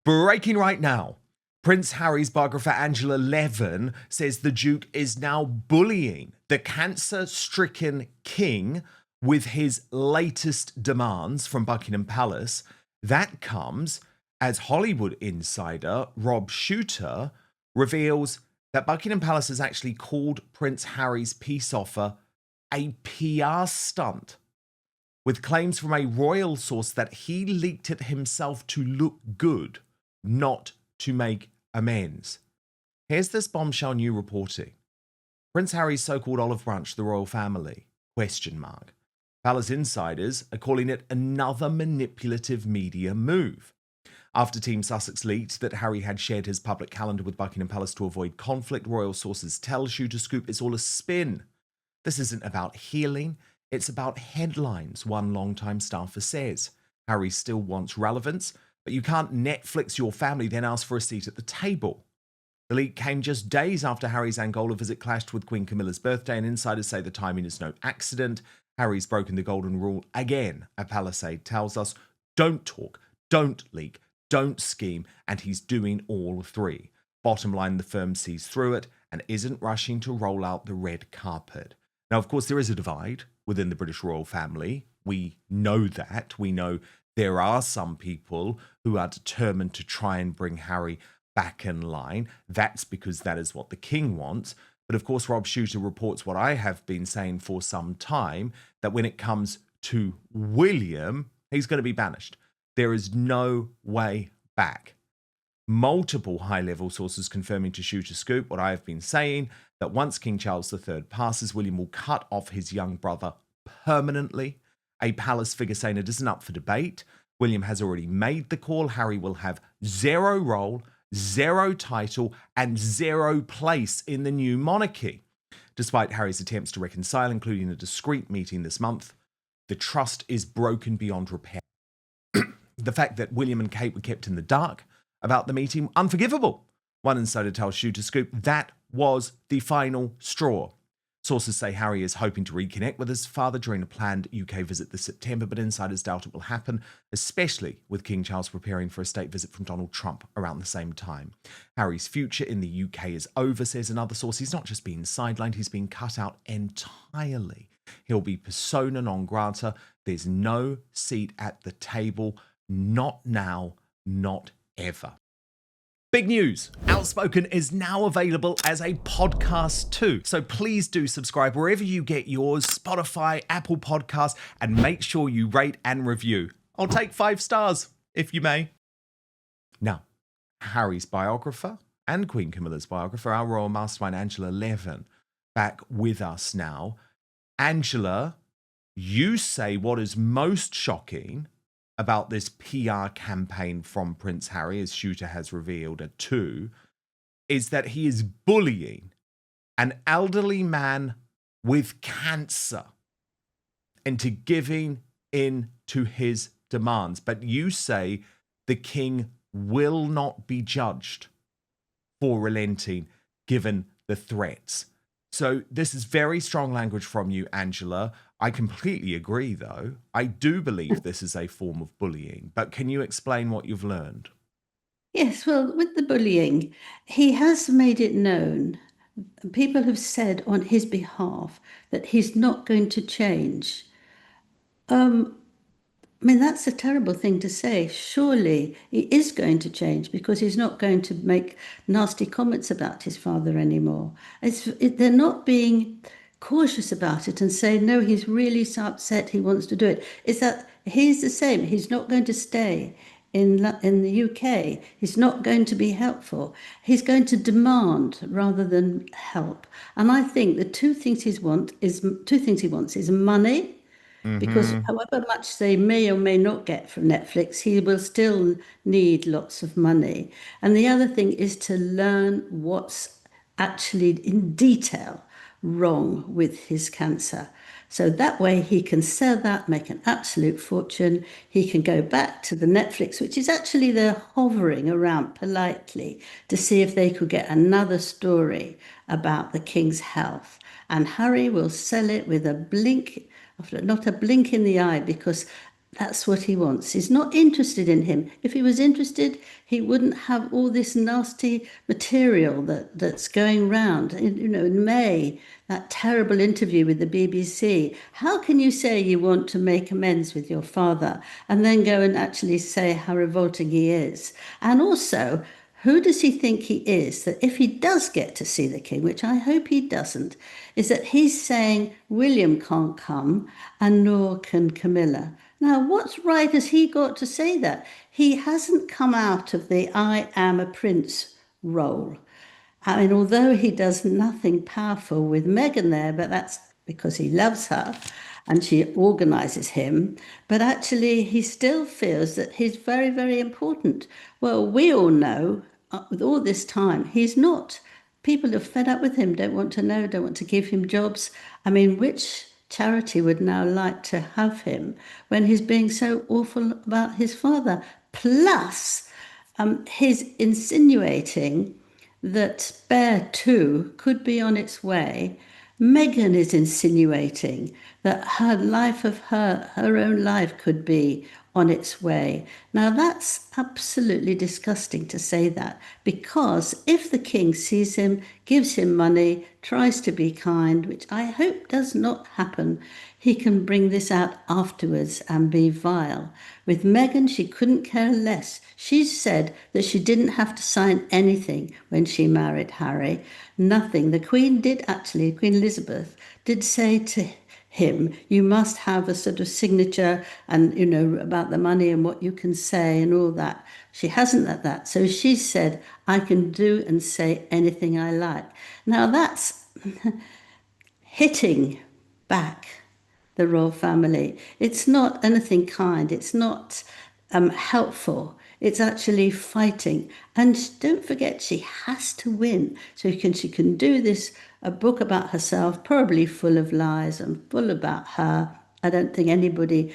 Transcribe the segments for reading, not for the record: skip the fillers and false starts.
Breaking right now. Prince Harry's biographer Angela Levin says the Duke is now bullying the cancer-stricken king with his latest demands from Buckingham Palace. That comes as Hollywood insider Rob Shooter reveals that Buckingham Palace has actually called Prince Harry's peace offer a PR stunt, with claims from a royal source that he leaked it himself to look good, not to make amends. Here's this bombshell new reporting. Prince Harry's so-called olive branch, the royal family, ? Palace insiders are calling it another manipulative media move. After Team Sussex leaked that Harry had shared his public calendar with Buckingham Palace to avoid conflict, royal sources tell Shooter Scoop it's all a spin. This isn't about healing, it's about headlines, one longtime staffer says. Harry still wants relevance, but you can't Netflix your family then ask for a seat at the table. The leak came just days after Harry's Angola visit clashed with Queen Camilla's birthday, and insiders say the timing is no accident. Harry's broken the golden rule again. A Palace aide tells us, don't talk, don't leak, don't scheme, and he's doing all three. Bottom line, the firm sees through it and isn't rushing to roll out the red carpet. Now, of course, there is a divide within the British royal family. We know that. We know there are some people who are determined to try and bring Harry back in line. That's because that is what the king wants. But of course, Rob Shooter reports what I have been saying for some time, that when it comes to William, he's going to be banished. There is no way back. Multiple high-level sources confirming to Shooter Scoop what I have been saying, that once King Charles III passes, William will cut off his young brother permanently. A palace figure saying it isn't up for debate. William has already made the call. Harry will have zero role, zero title, and zero place in the new monarchy. Despite Harry's attempts to reconcile, including a discreet meeting this month, the trust is broken beyond repair. The fact that William and Kate were kept in the dark about the meeting, unforgivable. One insider tells Shooter Scoop that was the final straw. Sources say Harry is hoping to reconnect with his father during a planned UK visit this September, but insiders doubt it will happen, especially with King Charles preparing for a state visit from Donald Trump around the same time. Harry's future in the UK is over, says another source. He's not just being sidelined, he's being cut out entirely. He'll be persona non grata. There's no seat at the table. Not now, not ever. Big news, Outspoken is now available as a podcast too. So please do subscribe wherever you get yours, Spotify, Apple Podcasts, and make sure you rate and review. I'll take 5 stars, if you may. Now, Harry's biographer and Queen Camilla's biographer, our Royal Mastermind Angela Levin, back with us now. Angela, you say what is most shocking about this PR campaign from Prince Harry, as Shooter has revealed at 2, is that he is bullying an elderly man with cancer into giving in to his demands. But you say the king will not be judged for relenting given the threats. So this is very strong language from you, Angela. I completely agree, though. I do believe this is a form of bullying. But can you explain what you've learned? Yes, well, with the bullying, he has made it known. People have said on his behalf that he's not going to change. I mean, that's a terrible thing to say. Surely he is going to change because he's not going to make nasty comments about his father anymore. They're not being cautious about it and say, no, he's really so upset he wants to do it. Is that he's the same. He's not going to stay in the UK. He's not going to be helpful. He's going to demand rather than help. And I think the two things he wants is money, because Mm-hmm. however much they may or may not get from Netflix, he will still need lots of money. And the other thing is to learn what's actually in detail wrong with his cancer. So that way he can sell that, make an absolute fortune. He can go back to the Netflix, which is actually they're hovering around politely to see if they could get another story about the king's health. And Harry will sell it with a blink, not a blink in the eye, because That's what he wants. He's not interested in him. If he was interested, he wouldn't have all this nasty material that's going round. In May, that terrible interview with the BBC. How can you say you want to make amends with your father and then go and actually say how revolting he is? And also, who does he think he is that if he does get to see the king, which I hope he doesn't, is that he's saying William can't come and nor can Camilla. Now, what right has he got to say that? He hasn't come out of the I am a prince role. I mean, although he does nothing powerful with Meghan there, but that's because he loves her and she organizes him. But actually, he still feels that he's very, very important. Well, we all know with all this time, he's not. People are fed up with him, don't want to know, don't want to give him jobs. I mean, which charity would now like to have him when he's being so awful about his father? Plus, he's insinuating that Bear 2 could be on its way. Meghan is insinuating that her own life could be on its way. Now that's absolutely disgusting to say that, because if the king sees him, gives him money, tries to be kind, which I hope does not happen, he can bring this out afterwards and be vile. With Meghan, she couldn't care less. She said that she didn't have to sign anything when she married Harry. Nothing. The Queen did actually, Queen Elizabeth did say to him, you must have a sort of signature and, about the money and what you can say and all that. She hasn't had that. So she said, I can do and say anything I like. Now that's hitting back the royal family. It's not anything kind. It's not helpful. It's actually fighting. And don't forget, she has to win. So she can do this, a book about herself, probably full of lies and full about her. I don't think anybody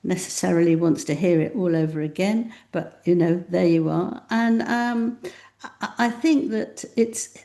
necessarily wants to hear it all over again, but there you are. And I think that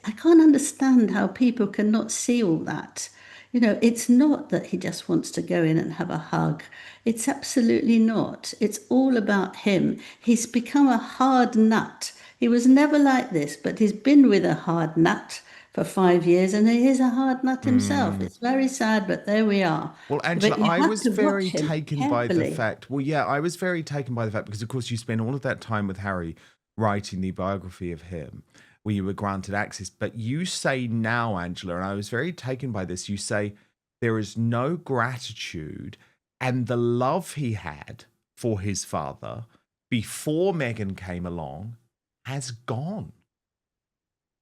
I can't understand how people cannot see all that. It's not that he just wants to go in and have a hug. It's absolutely not. It's all about him. He's become a hard nut. He was never like this, but he's been with a hard nut for 5 years and he is a hard nut himself. It's very sad, but there we are. Well, Angela, But you I have was to watch very him taken by the carefully. fact. Well, yeah, I was very taken by the fact because, of course, you spent all of that time with Harry writing the biography of him, where you were granted access. But you say now, Angela, and I was very taken by this. You say there is no gratitude, and the love he had for his father before Meghan came along has gone.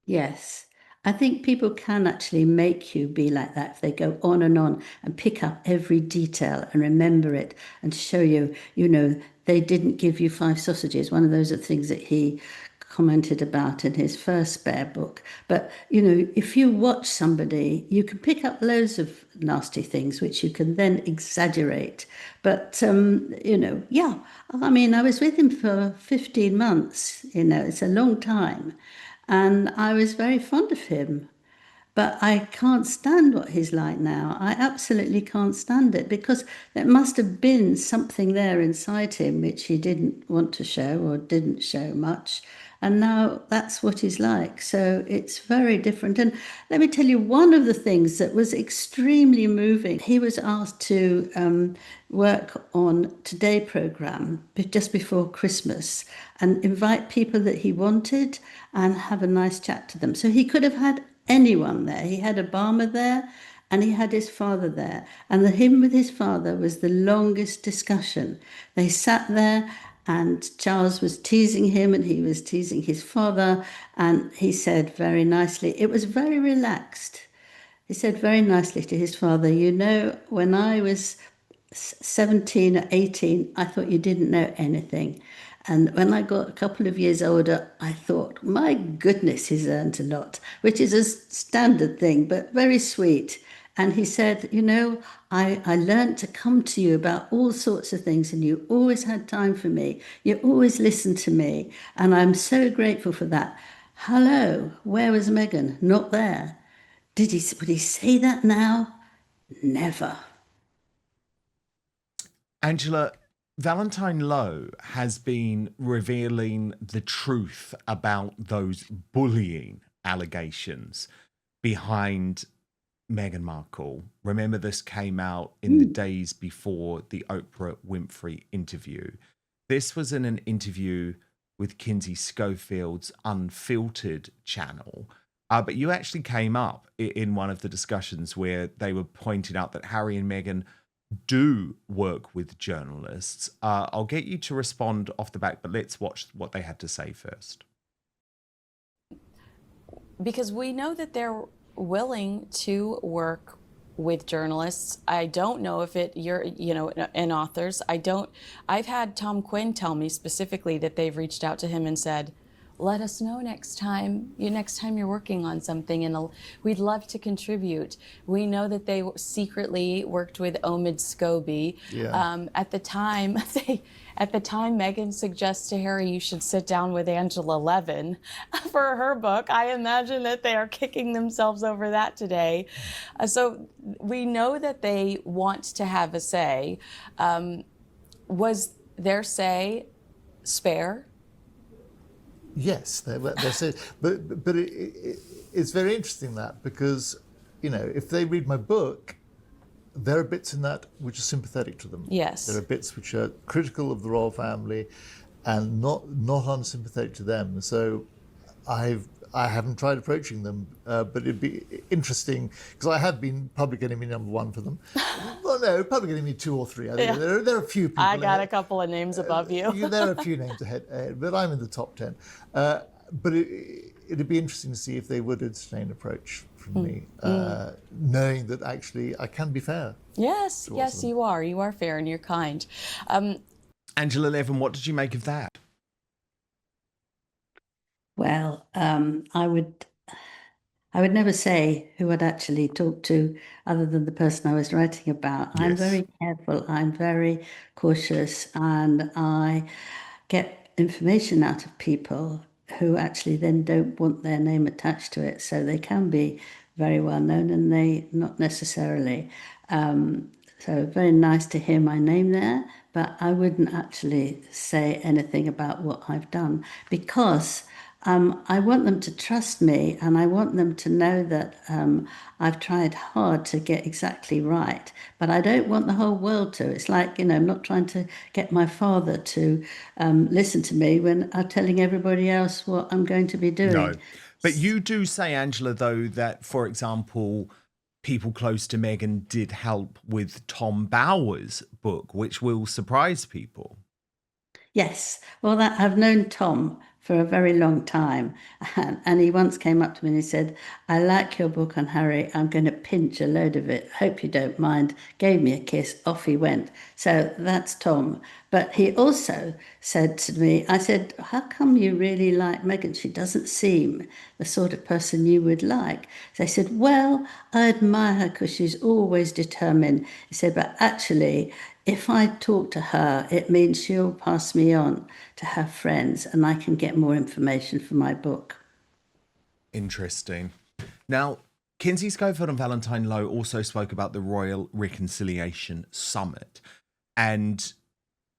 Yes. I think people can actually make you be like that if they go on and pick up every detail and remember it and show you, they didn't give you five sausages. One of those are things that he commented about in his first spare book. But, if you watch somebody, you can pick up loads of nasty things, which you can then exaggerate. But, yeah, I mean, I was with him for 15 months, it's a long time. And I was very fond of him. But I can't stand what he's like now. I absolutely can't stand it because there must have been something there inside him which he didn't want to show or didn't show much. And now that's what he's like. So it's very different. And let me tell you, one of the things that was extremely moving, he was asked to work on Today programme just before Christmas and invite people that he wanted and have a nice chat to them. So he could have had anyone there. He had Obama there and he had his father there. And him with his father was the longest discussion. They sat there and Charles was teasing him and he was teasing his father. And he said very nicely, it was very relaxed. He said very nicely to his father, when I was 17 or 18, I thought you didn't know anything. And when I got a couple of years older, I thought, my goodness, he's earned a lot, which is a standard thing, but very sweet. And he said, I learned to come to you about all sorts of things, and you always had time for me. You always listened to me. And I'm so grateful for that. Hello, where was Meghan? Not there. Would he say that now? Never. Angela, Valentine Lowe has been revealing the truth about those bullying allegations behind Meghan Markle. Remember, this came out in the days before the Oprah Winfrey interview. This was in an interview with Kinsey Schofield's Unfiltered channel. But you actually came up in one of the discussions where they were pointing out that Harry and Meghan do work with journalists. I'll get you to respond off the back, but let's watch what they had to say first. Because we know that they're willing to work with journalists. I don't know if and authors. I've had Tom Quinn tell me specifically that they've reached out to him and said, let us know next time you're working on something, and we'd love to contribute. We know that they secretly worked with Omid Scobie. Yeah. At the time, Meghan suggests to Harry, you should sit down with Angela Levin for her book. I imagine that they are kicking themselves over that today. So we know that they want to have a say. Was their say spare? Yes, they're so, but it's very interesting that, because, if they read my book, there are bits in that which are sympathetic to them. Yes. There are bits which are critical of the royal family and not unsympathetic to them. So I haven't tried approaching them, but it'd be interesting, because I have been public enemy #1 for them. Well, no, public enemy 2 or 3. I think there are a few people. I got a couple of names above you. There are a few names ahead, but I'm in the top 10. But it'd be interesting to see if they would entertain an approach from me, knowing that actually I can be fair. Yes, you are. You are fair and you're kind. Angela Levin, what did you make of that? Well, I would never say who I'd actually talk to other than the person I was writing about. I'm very careful, I'm very cautious, and I get information out of people who actually then don't want their name attached to it. So they can be very well known and they not necessarily. So very nice to hear my name there, but I wouldn't actually say anything about what I've done, because I want them to trust me, and I want them to know that I've tried hard to get exactly right, but I don't want the whole world to. It's like, I'm not trying to get my father to listen to me when I'm telling everybody else what I'm going to be doing. No. But you do say, Angela, though, that, for example, people close to Meghan did help with Tom Bower's book, which will surprise people. Yes. Well, I've known Tom for a very long time. And he once came up to me and he said, I like your book on Harry. I'm going to pinch a load of it. Hope you don't mind. Gave me a kiss. Off he went. So that's Tom. But he also said to me, I said, how come you really like Meghan? She doesn't seem the sort of person you would like. So I said, well, I admire her because she's always determined. He said, but actually, if I talk to her, it means she'll pass me on to her friends and I can get more information for my book. Interesting. Now, Kinsey Schofield and Valentine Lowe also spoke about the Royal Reconciliation Summit. And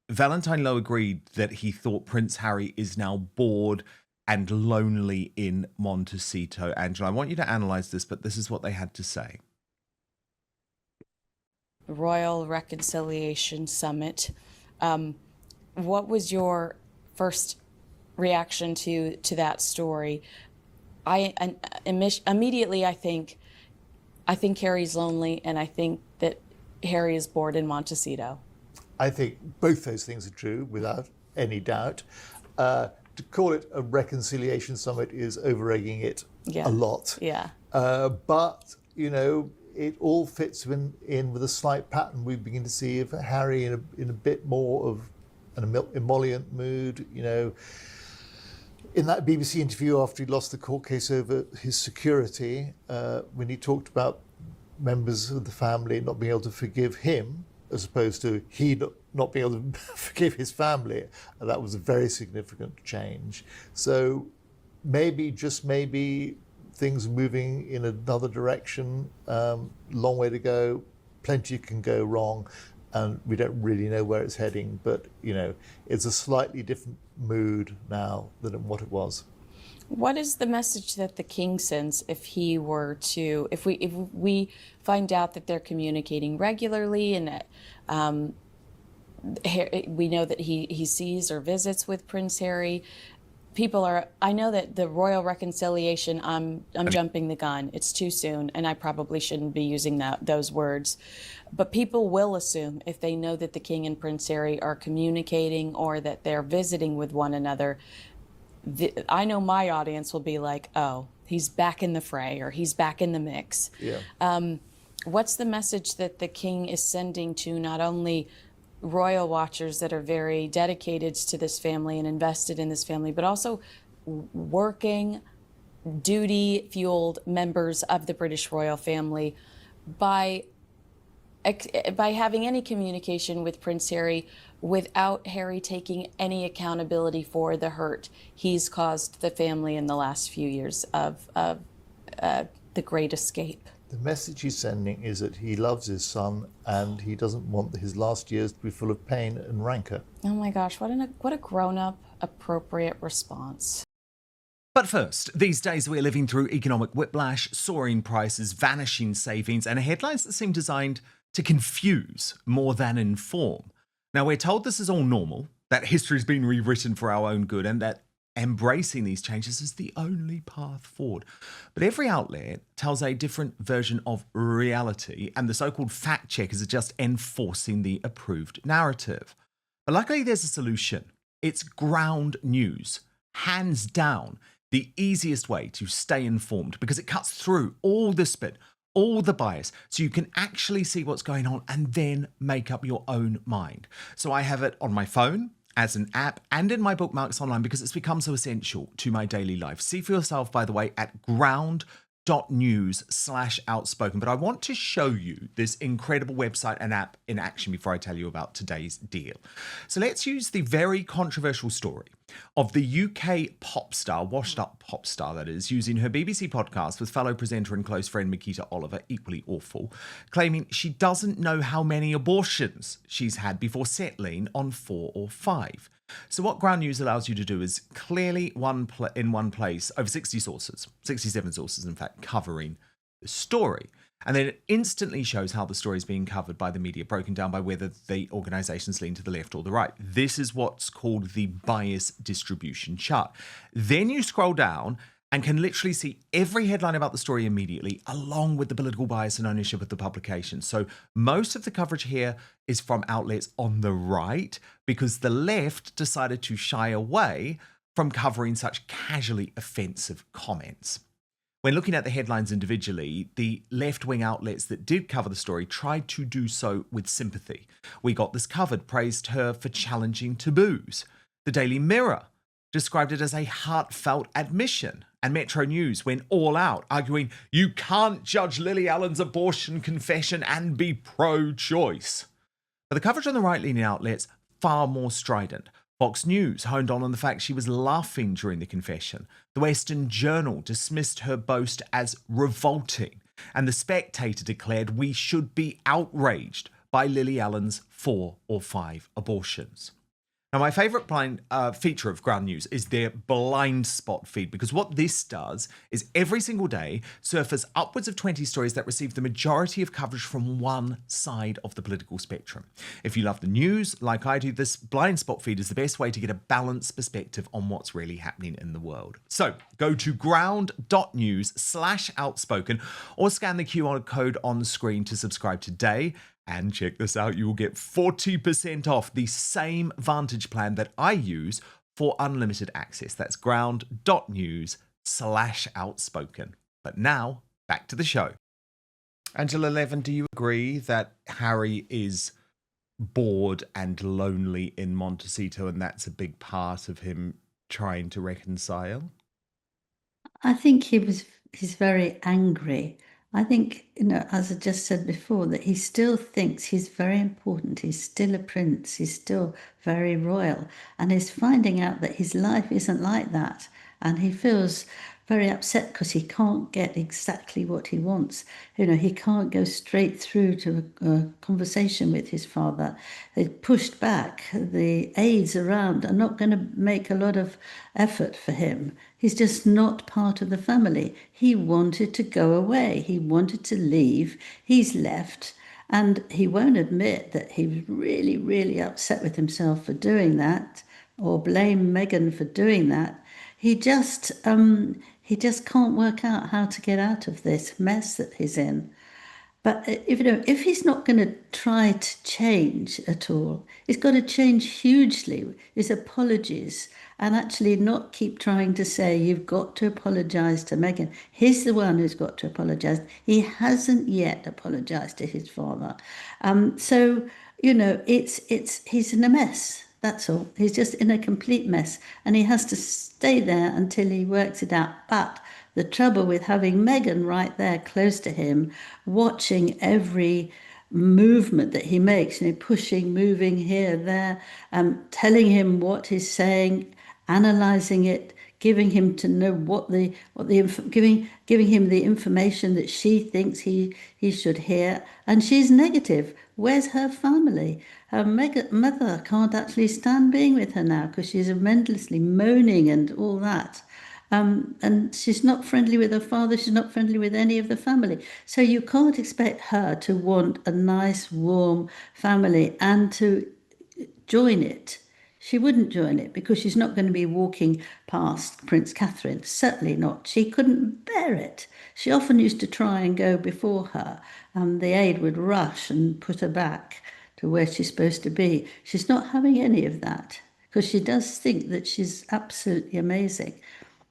Valentine Lowe agreed that he thought Prince Harry is now bored and lonely in Montecito. Angela, I want you to analyse this, but this is what they had to say. Royal Reconciliation Summit. What was your first reaction to that story? Immediately I think Harry's lonely, and I think that Harry is bored in Montecito. I think both those things are true, without any doubt. To call it a reconciliation summit is over-egging it a lot. Yeah. But, it all fits in with a slight pattern we begin to see of Harry in a bit more of an emollient mood. In that BBC interview after he lost the court case over his security, when he talked about members of the family not being able to forgive him, as opposed to he not being able to forgive his family, that was a very significant change. So just maybe, things moving in another direction, long way to go, plenty can go wrong. and we don't really know where it's heading. But it's a slightly different mood now than what it was. What is the message that the king sends if he were to, if we find out that they're communicating regularly, and that we know that he sees or visits with Prince Harry? I know that the royal reconciliation, I'm jumping the gun. It's too soon, and I probably shouldn't be using those words. But people will assume, if they know that the king and Prince Harry are communicating or that they're visiting with one another, I know my audience will be like, oh, he's back in the fray, or he's back in the mix. Yeah. What's the message that the king is sending to not only royal watchers that are very dedicated to this family and invested in this family, but also working, duty-fueled members of the British royal family, by having any communication with Prince Harry without Harry taking any accountability for the hurt he's caused the family in the last few years of the Great Escape? The message he's sending is that he loves his son and he doesn't want his last years to be full of pain and rancor. Oh my gosh, what a grown-up, appropriate response. But first, these days we're living through economic whiplash, soaring prices, vanishing savings, and headlines that seem designed to confuse more than inform. Now, we're told this is all normal, that history's been rewritten for our own good, and that embracing these changes is the only path forward. But every outlet tells a different version of reality, and the so-called fact checkers are just enforcing the approved narrative. But luckily, there's a solution. It's ground news. Hands down, the easiest way to stay informed, because it cuts through all the spin, all the bias, so you can actually see what's going on and then make up your own mind. So I have it on my phone, as an app, and in my bookmarks online, because it's become so essential to my daily life. See for yourself, by the way, at ground.news/outspoken. But I want to show you this incredible website and app in action before I tell you about today's deal. So let's use the very controversial story of the UK pop star, washed up pop star that is, using her BBC podcast with fellow presenter and close friend Mikita Oliver, equally awful, claiming she doesn't know how many abortions she's had before settling on 4 or 5. So what Ground News allows you to do is clearly in one place over 60 sources, 67 sources in fact, covering the story. And then it instantly shows how the story is being covered by the media, broken down by whether the organizations lean to the left or the right. This is what's called the bias distribution chart. Then you scroll down and can literally see every headline about the story immediately, along with the political bias and ownership of the publication. So most of the coverage here is from outlets on the right, because the left decided to shy away from covering such casually offensive comments. When looking at the headlines individually, the left-wing outlets that did cover the story tried to do so with sympathy. We Got This Covered praised her for challenging taboos. The Daily Mirror described it as a heartfelt admission. And Metro News went all out, arguing you can't judge Lily Allen's abortion confession and be pro-choice. But the coverage on the right-leaning outlets, far more strident. Fox News honed on the fact she was laughing during the confession. The Western Journal dismissed her boast as revolting. And The Spectator declared we should be outraged by Lily Allen's 4 or 5 abortions. Now, my favourite feature of Ground News is their blind spot feed, because what this does is every single day surface upwards of 20 stories that receive the majority of coverage from one side of the political spectrum. If you love the news, like I do, this blind spot feed is the best way to get a balanced perspective on what's really happening in the world. So go to ground.news/outspoken or scan the QR code on the screen to subscribe today. And check this out, you will get 40% off the same Vantage plan that I use for unlimited access. That's ground.news/outspoken. But now, back to the show. Angela Levin, do you agree that Harry is bored and lonely in Montecito, and that's a big part of him trying to reconcile? I think he's very angry. I think, as I just said before, that he still thinks he's very important. He's still a prince. He's still very royal. And he's finding out that his life isn't like that. And he feels very upset because he can't get exactly what he wants. He can't go straight through to a conversation with his father. They pushed back. The aides around are not going to make a lot of effort for him. He's just not part of the family. He wanted to go away. He wanted to leave. He's left. And he won't admit that he was really, really upset with himself for doing that or blame Meghan for doing that. He just can't work out how to get out of this mess that he's in. But if he's not going to try to change at all, he's got to change hugely. His apologies, and actually not keep trying to say you've got to apologise to Meghan. He's the one who's got to apologise. He hasn't yet apologised to his father. So he's in a mess. That's all. He's just in a complete mess, and he has to stay there until he works it out. But the trouble with having Meghan right there close to him, watching every movement that he makes, pushing, moving here, there, telling him what he's saying, analysing it, giving him to know giving him the information that she thinks he should hear, and she's negative. Where's her family? Her mother can't actually stand being with her now because she's endlessly moaning and all that. And she's not friendly with her father. She's not friendly with any of the family. So you can't expect her to want a nice, warm family and to join it. She wouldn't join it because she's not going to be walking past Prince Catherine. Certainly not. She couldn't bear it. She often used to try and go before her. The aide would rush and put her back to where she's supposed to be. She's not having any of that because she does think that she's absolutely amazing.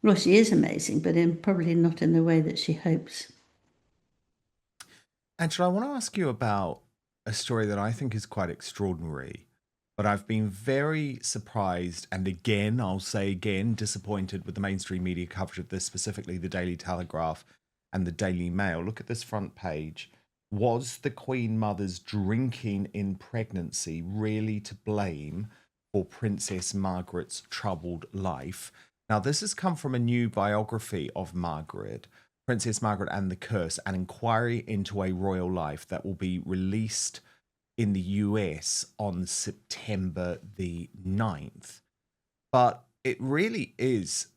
Well, she is amazing, but probably not in the way that she hopes. Angela, I want to ask you about a story that I think is quite extraordinary, but I've been very surprised and again, I'll say again, disappointed with the mainstream media coverage of this, specifically the Daily Telegraph and the Daily Mail. Look at this front page. Was the Queen Mother's drinking in pregnancy really to blame for Princess Margaret's troubled life? Now, this has come from a new biography of Margaret, Princess Margaret and the Curse, an inquiry into a royal life that will be released in the US on September the 9th. But it really is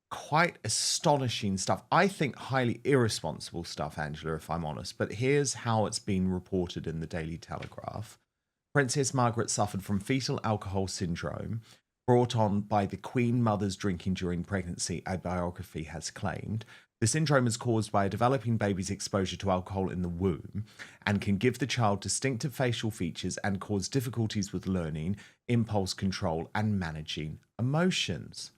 quite astonishing stuff. I think highly irresponsible stuff, Angela, if I'm honest. But here's how it's been reported in the Daily Telegraph. Princess Margaret suffered from fetal alcohol syndrome, brought on by the Queen Mother's drinking during pregnancy, a biography has claimed. The syndrome is caused by a developing baby's exposure to alcohol in the womb and can give the child distinctive facial features and cause difficulties with learning, impulse control, and managing emotions.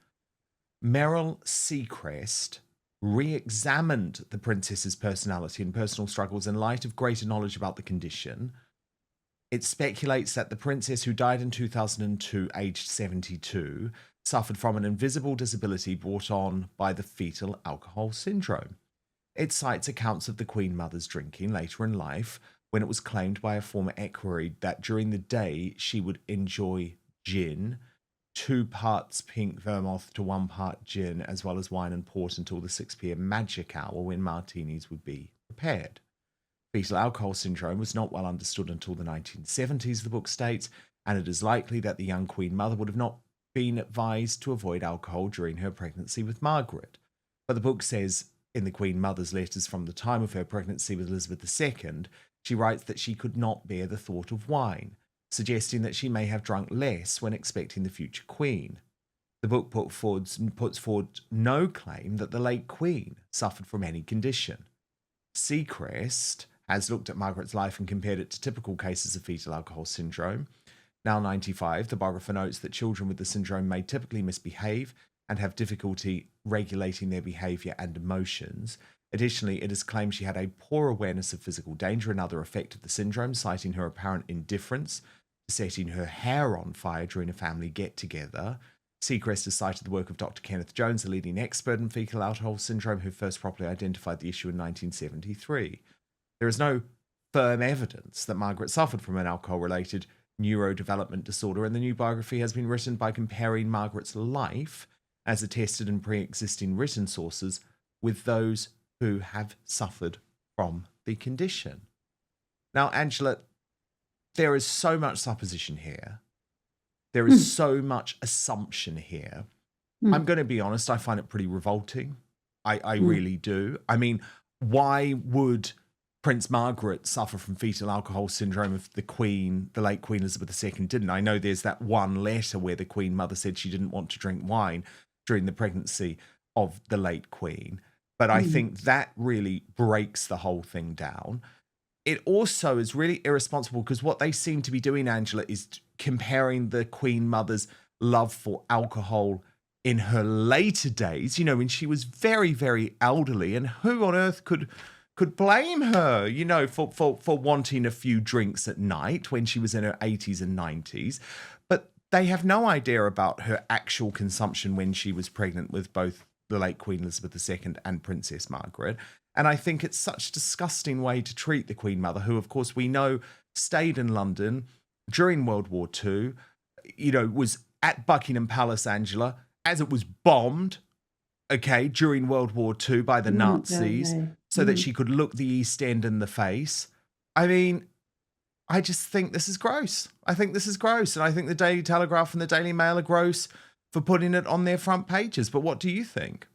Meryl Seacrest re-examined the princess's personality and personal struggles in light of greater knowledge about the condition. It speculates that the princess, who died in 2002, aged 72, suffered from an invisible disability brought on by the fetal alcohol syndrome. It cites accounts of the Queen Mother's drinking later in life, when it was claimed by a former equerry that during the day she would enjoy gin, 2 parts pink vermouth to 1 part gin, as well as wine and port until the 6 p.m. magic hour when martinis would be prepared. Fetal alcohol syndrome was not well understood until the 1970s, the book states, and it is likely that the young Queen Mother would have not been advised to avoid alcohol during her pregnancy with Margaret. But the book says in the Queen Mother's letters from the time of her pregnancy with Elizabeth II, she writes that she could not bear the thought of wine, suggesting that she may have drunk less when expecting the future Queen. The book puts forward no claim that the late Queen suffered from any condition. Seacrest has looked at Margaret's life and compared it to typical cases of fetal alcohol syndrome. Now 95, the biographer notes that children with the syndrome may typically misbehave and have difficulty regulating their behaviour and emotions. Additionally, it is claimed she had a poor awareness of physical danger, another effect of the syndrome, citing her apparent indifference to setting her hair on fire during a family get-together. Seacrest has cited the work of Dr. Kenneth Jones, a leading expert in fetal alcohol syndrome, who first properly identified the issue in 1973. There is no firm evidence that Margaret suffered from an alcohol-related neurodevelopment disorder, and the new biography has been written by comparing Margaret's life, as attested in pre-existing written sources, with those who have suffered from the condition. Now, Angela, there is so much supposition here. There is so much assumption here. I'm going to be honest, I find it pretty revolting. I really do. I mean, why would Prince Margaret suffer from fetal alcohol syndrome if the late Queen Elizabeth II didn't? I know there's that one letter where the Queen Mother said she didn't want to drink wine during the pregnancy of the late Queen. But I think that really breaks the whole thing down. It also is really irresponsible because what they seem to be doing, Angela, is comparing the Queen Mother's love for alcohol in her later days, you know, when she was very, very elderly, and who on earth could blame her, you know, for wanting a few drinks at night when she was in her 80s and 90s. But they have no idea about her actual consumption when she was pregnant with both the late Queen Elizabeth II and Princess Margaret. And I think it's such a disgusting way to treat the Queen Mother, who, of course, we know stayed in London during World War II, you know, was at Buckingham Palace, Angela, as it was bombed, okay, during World War II by the Nazis, so that she could look the East End in the face. I mean, I just think this is gross. I think this is gross. And I think the Daily Telegraph and the Daily Mail are gross for putting it on their front pages. But what do you think?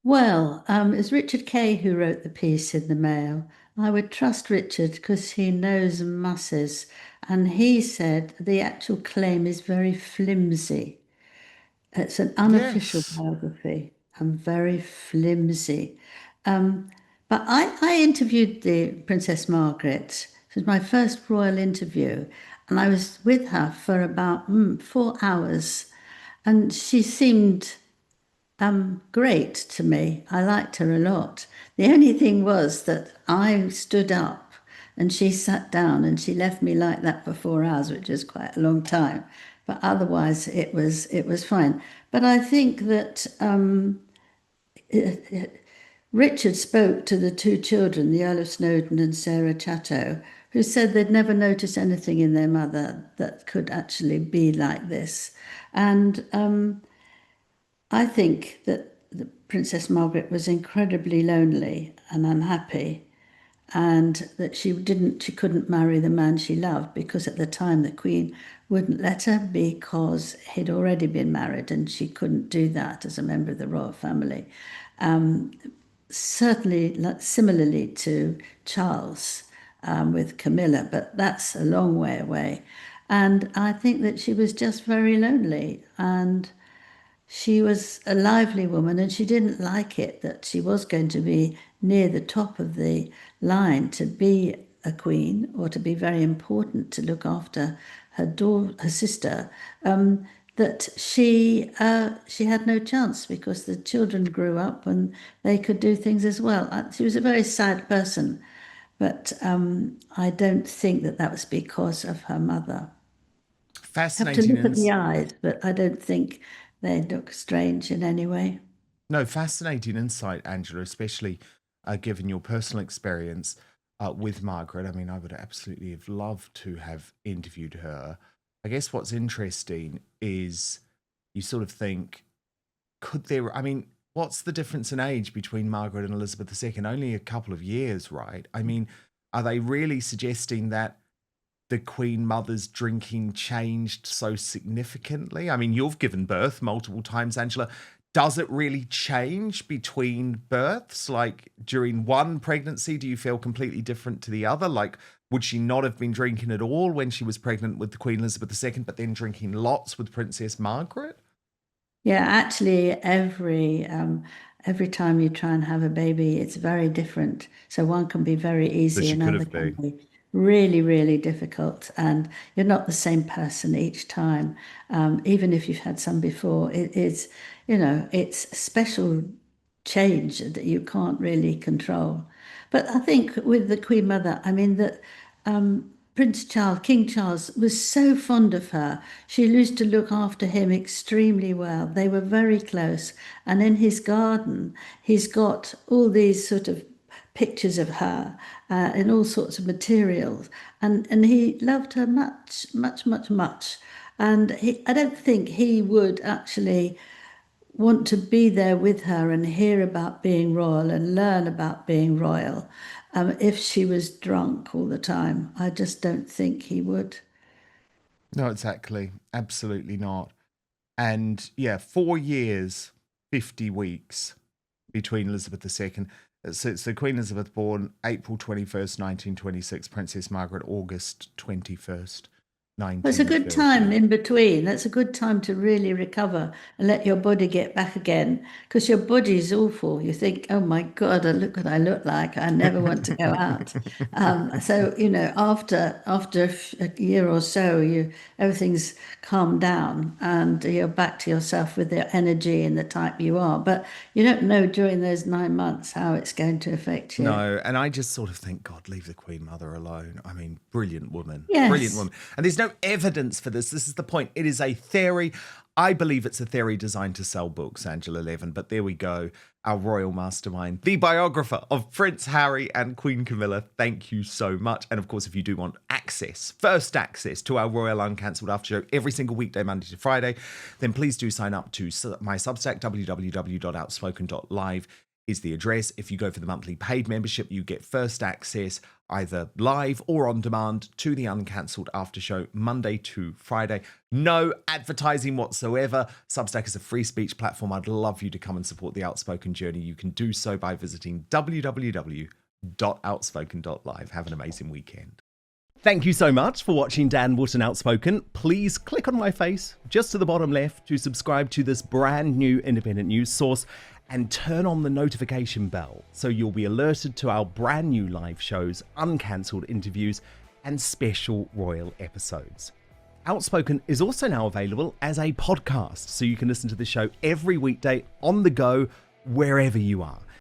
Well, it's Richard Kay who wrote the piece in the Mail. I would trust Richard because he knows masses. And he said the actual claim is very flimsy. It's an unofficial Yes. biography and very flimsy. But I interviewed the Princess Margaret. It was my first royal interview, and I was with her for about 4 hours, and she seemed great to me. I liked her a lot. The only thing was that I stood up and she sat down, and she left me like that for 4 hours, which is quite a long time. But otherwise, it was fine. But I think that Richard spoke to the two children, the Earl of Snowdon and Sarah Chatto, who said they'd never noticed anything in their mother that could actually be like this. And I think that the Princess Margaret was incredibly lonely and unhappy, and that she couldn't marry the man she loved because at the time the Queen wouldn't let her because he'd already been married and she couldn't do that as a member of the royal family. Certainly, similarly to Charles with Camilla, but that's a long way away. And I think that she was just very lonely, and she was a lively woman, and she didn't like it that she was going to be near the top of the line to be a queen or to be very important to look after her sister. That she had no chance because the children grew up and they could do things as well. She was a very sad person, but I don't think that was because of her mother. Have to Fascinating. look at the eyes, but I don't think they look strange in any way. No, fascinating insight, Angela, especially given your personal experience with Margaret. I mean, I would absolutely have loved to have interviewed her. I guess what's interesting is you sort of think, I mean, what's the difference in age between Margaret and Elizabeth II? Only a couple of years, right? I mean, are they really suggesting that the Queen Mother's drinking changed so significantly? I mean, you've given birth multiple times, Angela. Does it really change between births? Like during one pregnancy, do you feel completely different to the other? Like, would she not have been drinking at all when she was pregnant with the Queen Elizabeth II, but then drinking lots with Princess Margaret? Yeah, actually, every time you try and have a baby, it's very different. So one can be very So easy, she could another have can been. be really, really difficult, and you're not the same person each time. Even if you've had some before, it's it's a special change that you can't really control. But I think with the Queen Mother, I mean that King Charles, was so fond of her. She used to look after him extremely well. They were very close. And in his garden, he's got all these sort of pictures of her in all sorts of materials. And he loved her much, much, much, much. And I don't think he would actually want to be there with her and hear about being royal and learn about being royal if she was drunk all the time. I just don't think he would. No, exactly. Absolutely not. And yeah, 4 years, 50 weeks between Elizabeth II. So Queen Elizabeth born April 21st, 1926, Princess Margaret August 21st, It's a good 1930. time in between. That's a good time to really recover and let your body get back again, because your body's awful. You think, oh my God, look what I look like. I never want to go out. So, after a year or so, everything's calmed down and you're back to yourself with the energy and the type you are. But you don't know during those 9 months how it's going to affect you. No, and I just sort of think, God, leave the Queen Mother alone. I mean, brilliant woman. Yes. Brilliant woman. And there's no evidence for this. This is the point. It is a theory. I believe it's a theory designed to sell books, Angela Levin. But there we go. Our Royal Mastermind, the biographer of Prince Harry and Queen Camilla. Thank you so much. And of course, if you do want access, first access to our Royal Uncancelled After Show every single weekday, Monday to Friday, then please do sign up to my Substack, www.outspoken.live. is the address. If you go for the monthly paid membership, you get first access either live or on demand to the Uncancelled After Show Monday to Friday. No advertising whatsoever. Substack is a free speech platform. I'd love you to come and support the Outspoken journey. You can do so by visiting www.outspoken.live. Have an amazing weekend. Thank you so much for watching Dan Wootton Outspoken. Please click on my face just to the bottom left to subscribe to this brand new independent news source and turn on the notification bell so you'll be alerted to our brand new live shows, uncancelled interviews, and special royal episodes. Outspoken is also now available as a podcast, so you can listen to the show every weekday on the go, wherever you are.